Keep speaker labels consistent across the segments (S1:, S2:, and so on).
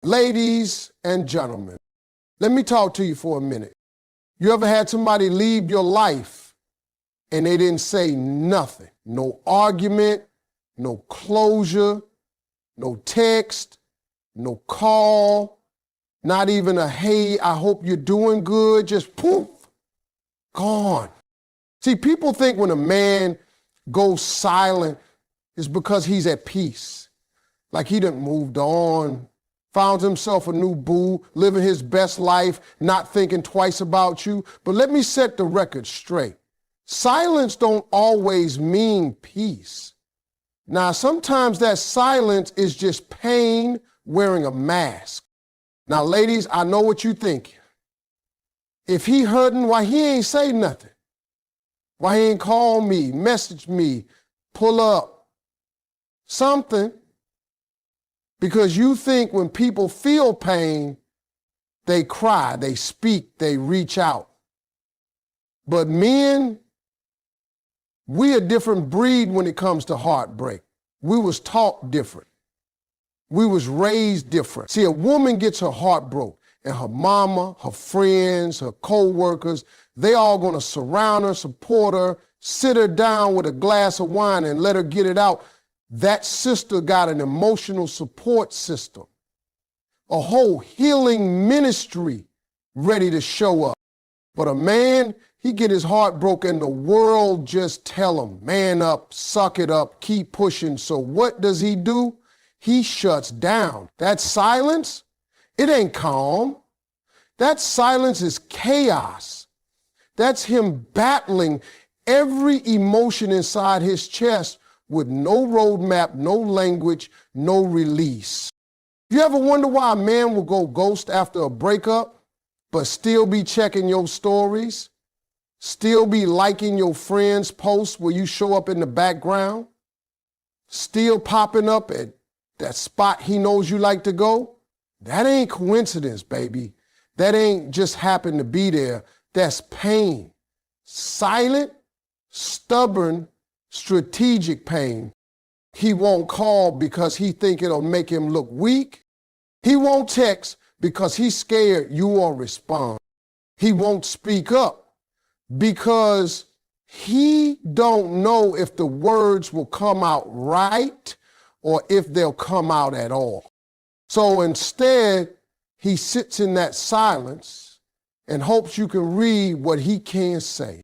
S1: Ladies and gentlemen, let me talk to you for a minute. You ever had somebody leave your life and they didn't say nothing? No argument, no closure, no text, no call, not even a hey, I hope you're doing good, just poof, gone. See, people think when a man goes silent, it's because he's at peace. Like he done moved on, found himself a new boo, living his best life, not thinking twice about you. But let me set the record straight. Silence don't always mean peace. Now, sometimes that silence is just pain wearing a mask. Now, ladies, I know what you think. If he hurting, why he ain't say nothing? Why he ain't call me, message me, pull up, something? Because you think when people feel pain, they cry, they speak, they reach out. But men, we a different breed when it comes to heartbreak. We was taught different. We was raised different. See, a woman gets her heart broke, and her mama, her friends, her co-workers, they all gonna surround her, support her, sit her down with a glass of wine and let her get it out. That sister got an emotional support system, a whole healing ministry ready to show up. But a man, he get his heart broken, the world just tell him, man up, suck it up, keep pushing. So what does he do? He shuts down. That silence, it ain't calm. That silence is chaos. That's him battling every emotion inside his chest with no roadmap, no language, no release. You ever wonder why a man will go ghost after a breakup, but still be checking your stories, still be liking your friends' posts where you show up in the background, still popping up at that spot he knows you like to go? That ain't coincidence, baby. That ain't just happen to be there. That's pain. Silent, stubborn, strategic pain. He won't call because he think it'll make him look weak. He won't text because he's scared you won't respond. He won't speak up because he don't know if the words will come out right or if they'll come out at all. So instead, he sits in that silence and hopes you can read what he can't say.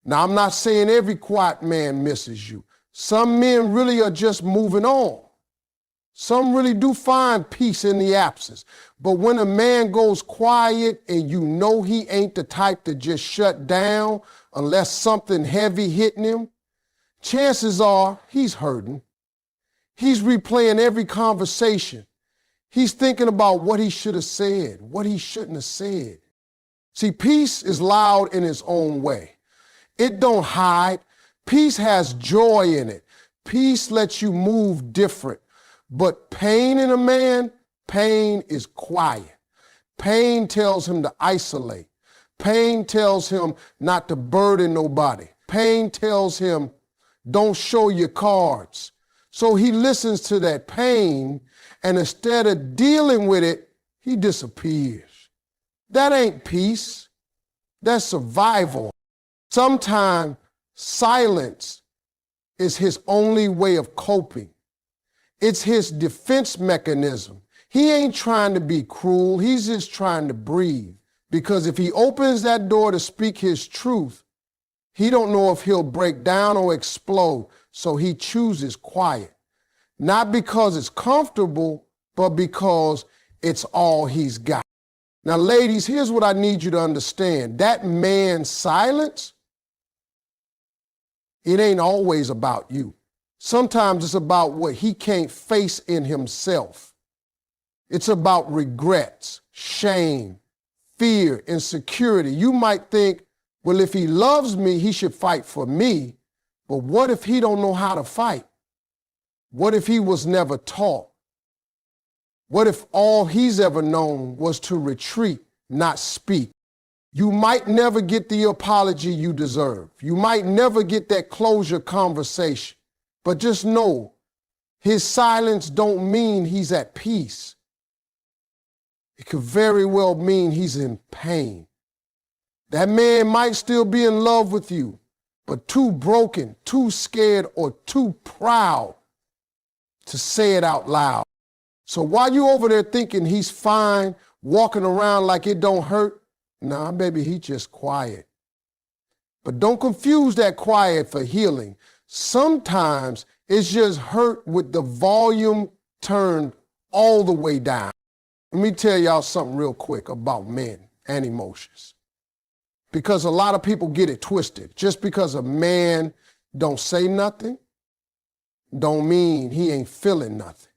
S1: Now, I'm not saying every quiet man misses you. Some men really are just moving on. Some really do find peace in the absence. But when a man goes quiet and you know he ain't the type to just shut down unless something heavy hitting him, chances are he's hurting. He's replaying every conversation. He's thinking about what he should have said, what he shouldn't have said. See, peace is loud in its own way. It don't hide. Peace has joy in it. Peace lets you move different. But pain in a man, pain is quiet. Pain tells him to isolate. Pain tells him not to burden nobody. Pain tells him, don't show your cards. So he listens to that pain, and instead of dealing with it, he disappears. That ain't peace. That's survival. Sometimes silence is his only way of coping. It's his defense mechanism. He ain't trying to be cruel. He's just trying to breathe. Because if he opens that door to speak his truth, he don't know if he'll break down or explode. So he chooses quiet. Not because it's comfortable, but because it's all he's got. Now, ladies, here's what I need you to understand. That man's silence, it ain't always about you. Sometimes it's about what he can't face in himself. It's about regrets, shame, fear, insecurity. You might think, well, if he loves me, he should fight for me. But what if he don't know how to fight? What if he was never taught? What if all he's ever known was to retreat, not speak? You might never get the apology you deserve. You might never get that closure conversation. But just know, his silence don't mean he's at peace. It could very well mean he's in pain. That man might still be in love with you, but too broken, too scared, or too proud to say it out loud. So while you over there thinking he's fine, walking around like it don't hurt, nah, baby, he just quiet. But don't confuse that quiet for healing. Sometimes it's just hurt with the volume turned all the way down. Let me tell y'all something real quick about men and emotions. Because a lot of people get it twisted. Just because a man don't say nothing, don't mean he ain't feeling nothing.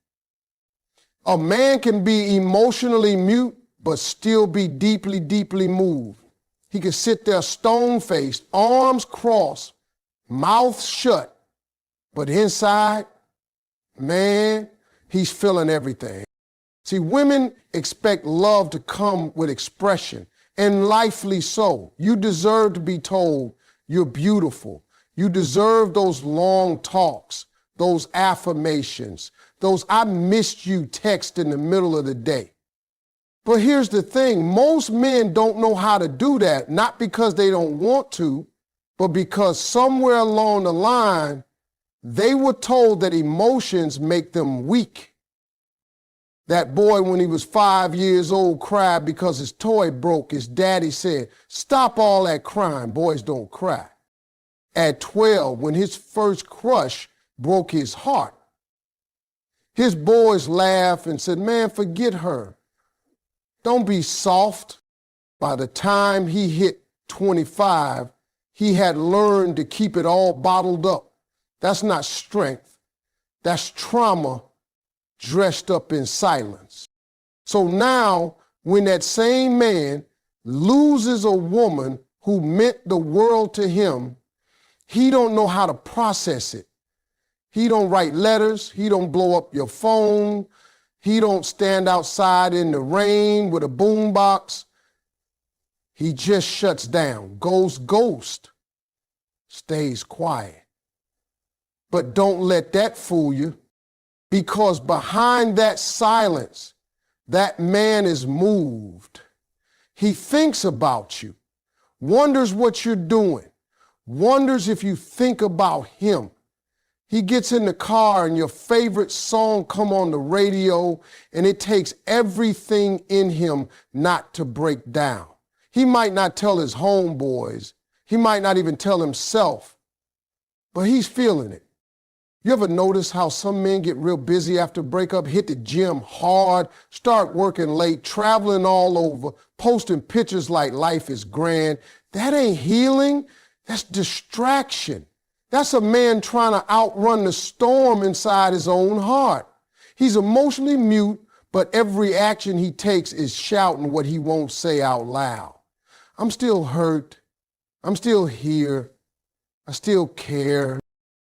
S1: A man can be emotionally mute, but still be deeply, deeply moved. He can sit there stone-faced, arms crossed, mouth shut, but inside, man, he's feeling everything. See, women expect love to come with expression, and rightfully so. You deserve to be told you're beautiful. You deserve those long talks, those affirmations, those "I missed you" texts in the middle of the day. But here's the thing, most men don't know how to do that, not because they don't want to, but because somewhere along the line, they were told that emotions make them weak. That boy, when he was 5 years old, cried because his toy broke. His daddy said, "Stop all that crying, boys don't cry." At 12, when his first crush broke his heart, his boys laughed and said, "Man, forget her. Don't be soft." By the time he hit 25, he had learned to keep it all bottled up. That's not strength. That's trauma dressed up in silence. So now, when that same man loses a woman who meant the world to him, he don't know how to process it. He don't write letters. He don't blow up your phone. He don't stand outside in the rain with a boombox. He just shuts down, goes ghost, stays quiet. But don't let that fool you, because behind that silence, that man is moved. He thinks about you, wonders what you're doing, wonders if you think about him. He gets in the car and your favorite song come on the radio, and it takes everything in him not to break down. He might not tell his homeboys. He might not even tell himself, but he's feeling it. You ever notice how some men get real busy after breakup, hit the gym hard, start working late, traveling all over, posting pictures like life is grand? That ain't healing. That's distraction. That's a man trying to outrun the storm inside his own heart. He's emotionally mute, but every action he takes is shouting what he won't say out loud. I'm still hurt. I'm still here. I still care.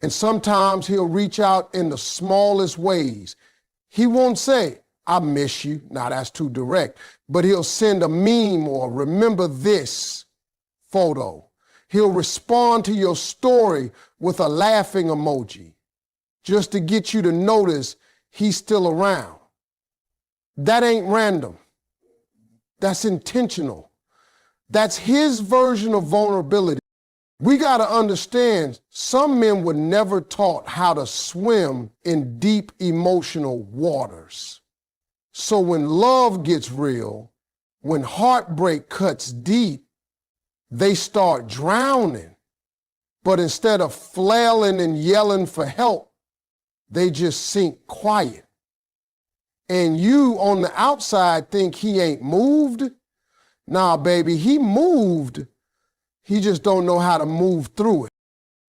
S1: And sometimes he'll reach out in the smallest ways. He won't say, "I miss you." Now that's too direct. But he'll send a meme or "remember this" photo. He'll respond to your story with a laughing emoji just to get you to notice he's still around. That ain't random. That's intentional. That's his version of vulnerability. We got to understand, some men were never taught how to swim in deep emotional waters. So when love gets real, when heartbreak cuts deep, they start drowning. But instead of flailing and yelling for help, they just sink quiet. And you on the outside think he ain't moved. Nah, baby, he moved. He just don't know how to move through it.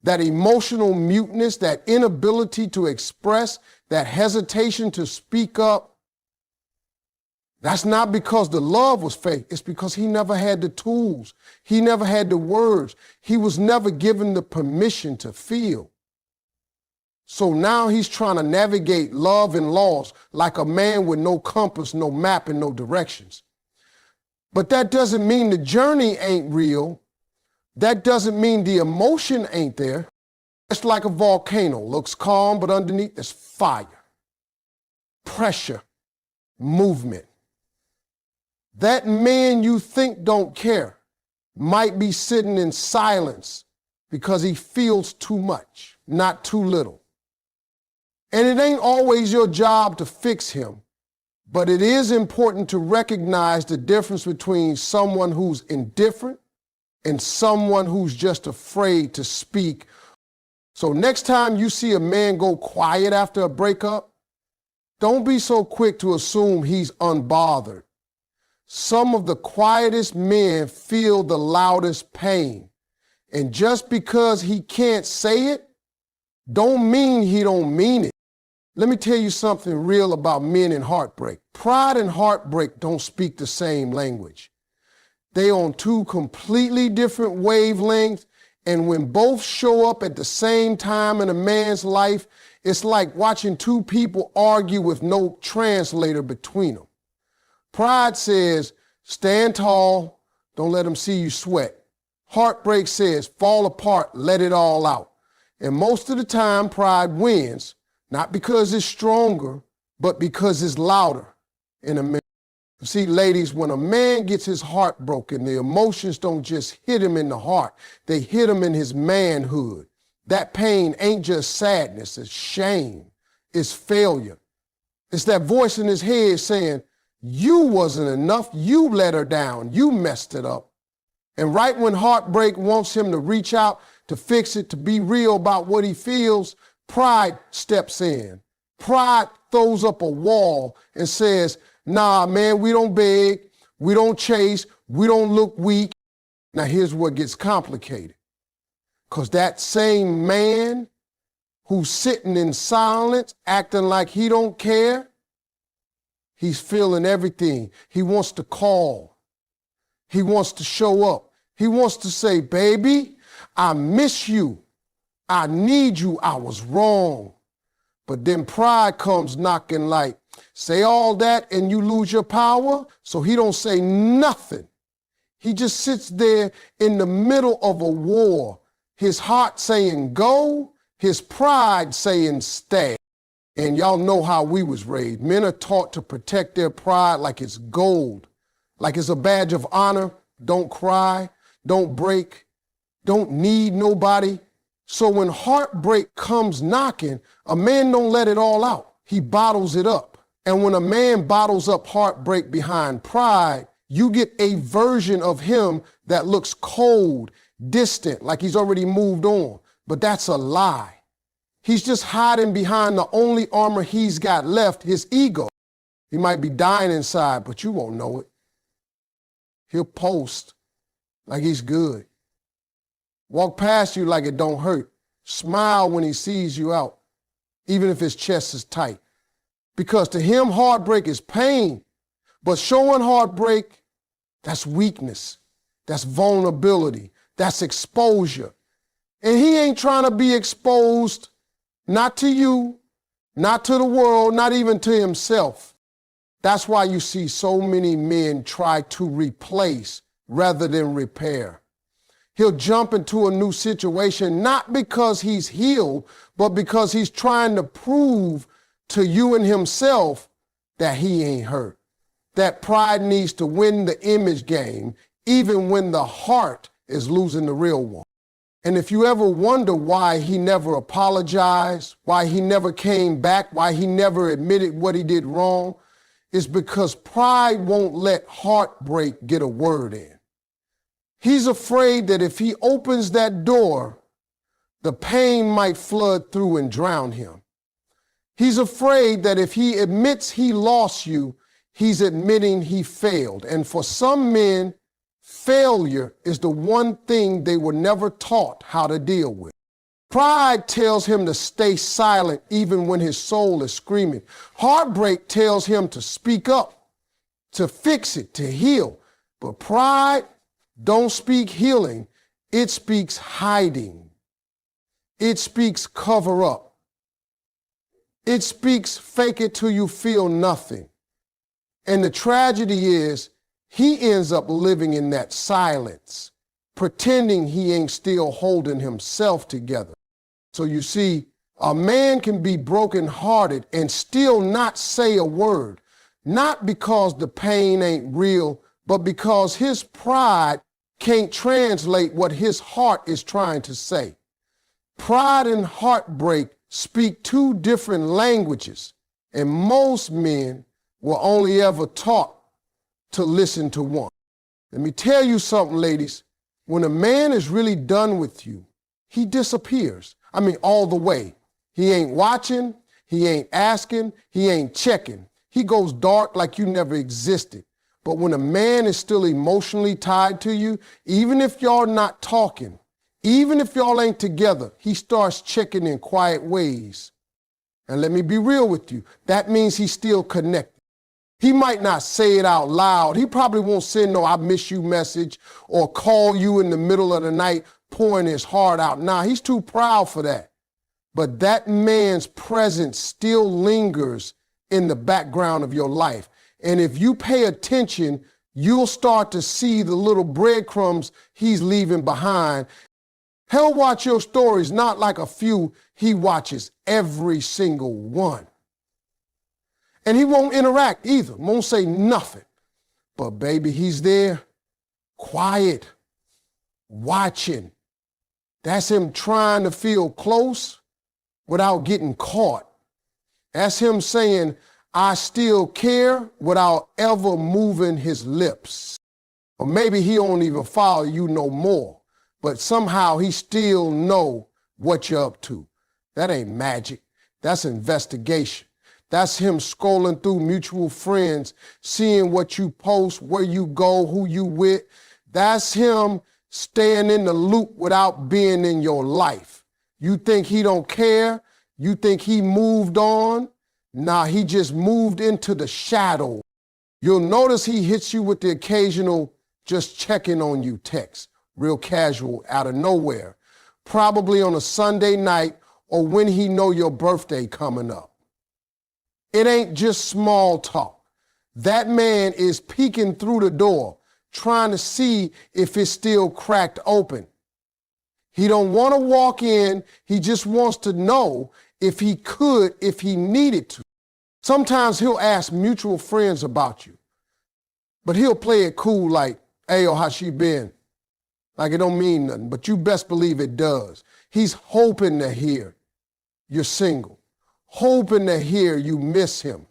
S1: That emotional muteness, that inability to express, that hesitation to speak up, that's not because the love was fake. It's because he never had the tools. He never had the words. He was never given the permission to feel. So now he's trying to navigate love and loss like a man with no compass, no map, and no directions. But that doesn't mean the journey ain't real. That doesn't mean the emotion ain't there. It's like a volcano. Looks calm, but underneath there's fire, pressure, movement. That man you think don't care might be sitting in silence because he feels too much, not too little. And it ain't always your job to fix him, but it is important to recognize the difference between someone who's indifferent and someone who's just afraid to speak. So next time you see a man go quiet after a breakup, don't be so quick to assume he's unbothered. Some of the quietest men feel the loudest pain. And just because he can't say it, don't mean he don't mean it. Let me tell you something real about men in heartbreak. Pride and heartbreak don't speak the same language. They on two completely different wavelengths, and when both show up at the same time in a man's life, it's like watching two people argue with no translator between them. Pride says, stand tall, don't let them see you sweat. Heartbreak says, fall apart, let it all out. And most of the time, pride wins, not because it's stronger, but because it's louder in a man. See, ladies, when a man gets his heart broken, the emotions don't just hit him in the heart, they hit him in his manhood. That pain ain't just sadness, it's shame, it's failure. It's that voice in his head saying, you wasn't enough, you let her down, you messed it up. And right when heartbreak wants him to reach out, to fix it, to be real about what he feels, pride steps in. Pride throws up a wall and says, nah, man, we don't beg, we don't chase, we don't look weak. Now here's what gets complicated. Because that same man who's sitting in silence, acting like he don't care, he's feeling everything. He wants to call. He wants to show up. He wants to say, baby, I miss you. I need you. I was wrong. But then pride comes knocking like, say all that and you lose your power. So he don't say nothing. He just sits there in the middle of a war. His heart saying go, his pride saying stay. And y'all know how we was raised. Men are taught to protect their pride like it's gold, like it's a badge of honor. Don't cry, don't break, don't need nobody. So when heartbreak comes knocking, a man don't let it all out. He bottles it up. And when a man bottles up heartbreak behind pride, you get a version of him that looks cold, distant, like he's already moved on. But that's a lie. He's just hiding behind the only armor he's got left, his ego. He might be dying inside, but you won't know it. He'll post like he's good. Walk past you like it don't hurt. Smile when he sees you out, even if his chest is tight. Because to him, heartbreak is pain. But showing heartbreak, that's weakness. That's vulnerability. That's exposure. And he ain't trying to be exposed, not to you, not to the world, not even to himself. That's why you see so many men try to replace rather than repair. He'll jump into a new situation, not because he's healed, but because he's trying to prove to you and himself that he ain't hurt. That pride needs to win the image game, even when the heart is losing the real one. And if you ever wonder why he never apologized, why he never came back, why he never admitted what he did wrong, it's because pride won't let heartbreak get a word in. He's afraid that if he opens that door, the pain might flood through and drown him. He's afraid that if he admits he lost you, he's admitting he failed. And for some men, failure is the one thing they were never taught how to deal with. Pride tells him to stay silent even when his soul is screaming. Heartbreak tells him to speak up, to fix it, to heal. But pride don't speak healing. It speaks hiding. It speaks cover up. It speaks fake it till you feel nothing. And the tragedy is he ends up living in that silence, pretending he ain't still holding himself together. So you see, a man can be brokenhearted and still not say a word, not because the pain ain't real, but because his pride can't translate what his heart is trying to say. Pride and heartbreak speak two different languages, and most men were only ever taught to listen to one. Let me tell you something, ladies. When a man is really done with you, he disappears. I mean, all the way. He ain't watching, he ain't asking, he ain't checking. He goes dark like you never existed. But when a man is still emotionally tied to you, even if y'all not talking, even if y'all ain't together, he starts checking in quiet ways. And let me be real with you, that means he's still connected. He might not say it out loud. He probably won't send no "I miss you" message or call you in the middle of the night pouring his heart out. Nah, he's too proud for that. But that man's presence still lingers in the background of your life. And if you pay attention, you'll start to see the little breadcrumbs he's leaving behind. He'll watch your stories, not like a few. He watches every single one. And he won't interact either, won't say nothing. But baby, he's there, quiet, watching. That's him trying to feel close without getting caught. That's him saying, "I still care," without ever moving his lips. Or maybe he don't even follow you no more, but somehow he still know what you're up to. That ain't magic. That's investigation. That's him scrolling through mutual friends, seeing what you post, where you go, who you with. That's him staying in the loop without being in your life. You think he don't care? You think he moved on? Nah, he just moved into the shadow. You'll notice he hits you with the occasional "just checking on you" text, real casual, out of nowhere, probably on a Sunday night or when he know your birthday coming up. It ain't just small talk. That man is peeking through the door, trying to see if it's still cracked open. He don't want to walk in. He just wants to know if he could, if he needed to. Sometimes he'll ask mutual friends about you, but he'll play it cool like, "Hey, yo, how she been?" Like it don't mean nothing, but you best believe it does. He's hoping to hear you're single, hoping to hear you miss him,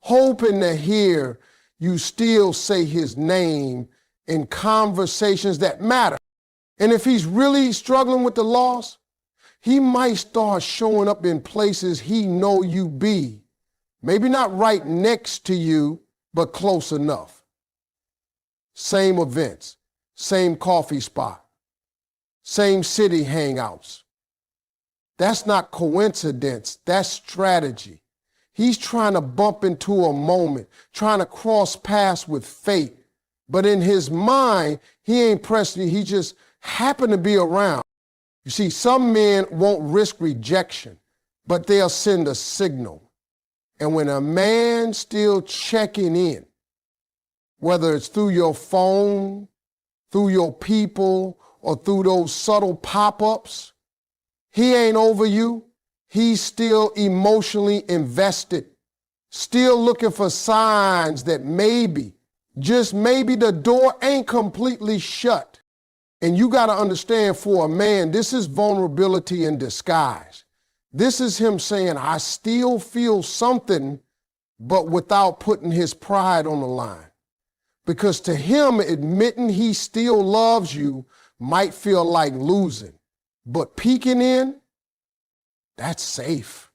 S1: hoping to hear you still say his name in conversations that matter. And if he's really struggling with the loss, he might start showing up in places he know you be. Maybe not right next to you, but close enough. Same events, same coffee spot, same city hangouts. That's not coincidence, that's strategy. He's trying to bump into a moment, trying to cross paths with fate. But in his mind, he ain't pressing you, he just happened to be around. You see, some men won't risk rejection, but they'll send a signal. And when a man still checking in, whether it's through your phone, through your people, or through those subtle pop-ups, he ain't over you. He's still emotionally invested, still looking for signs that maybe, just maybe, the door ain't completely shut. And you got to understand, for a man, this is vulnerability in disguise. This is him saying, "I still feel something," but without putting his pride on the line. Because to him, admitting he still loves you might feel like losing. But peeking in, that's safe.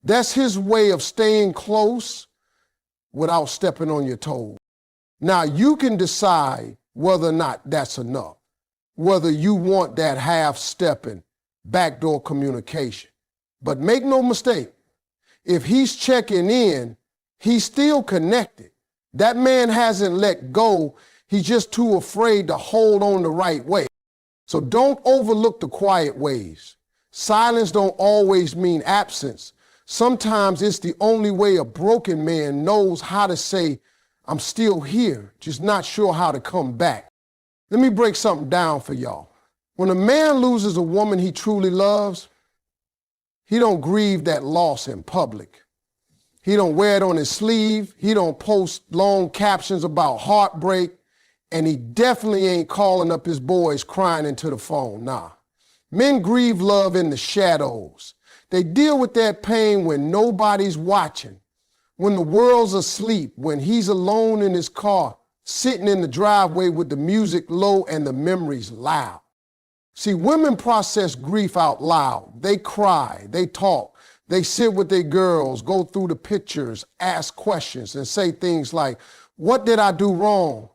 S1: That's his way of staying close without stepping on your toes. Now, you can decide whether or not that's enough, whether you want that half-stepping, backdoor communication. But make no mistake, if he's checking in, he's still connected. That man hasn't let go. He's just too afraid to hold on the right way. So don't overlook the quiet ways. Silence don't always mean absence. Sometimes it's the only way a broken man knows how to say, "I'm still here, just not sure how to come back." Let me break something down for y'all. When a man loses a woman he truly loves, he don't grieve that loss in public. He don't wear it on his sleeve. He don't post long captions about heartbreak. And he definitely ain't calling up his boys crying into the phone, nah. Men grieve love in the shadows. They deal with that pain when nobody's watching, when the world's asleep, when he's alone in his car, sitting in the driveway with the music low and the memories loud. See, women process grief out loud. They cry, they talk, they sit with their girls, go through the pictures, ask questions, and say things like, "What did I do wrong?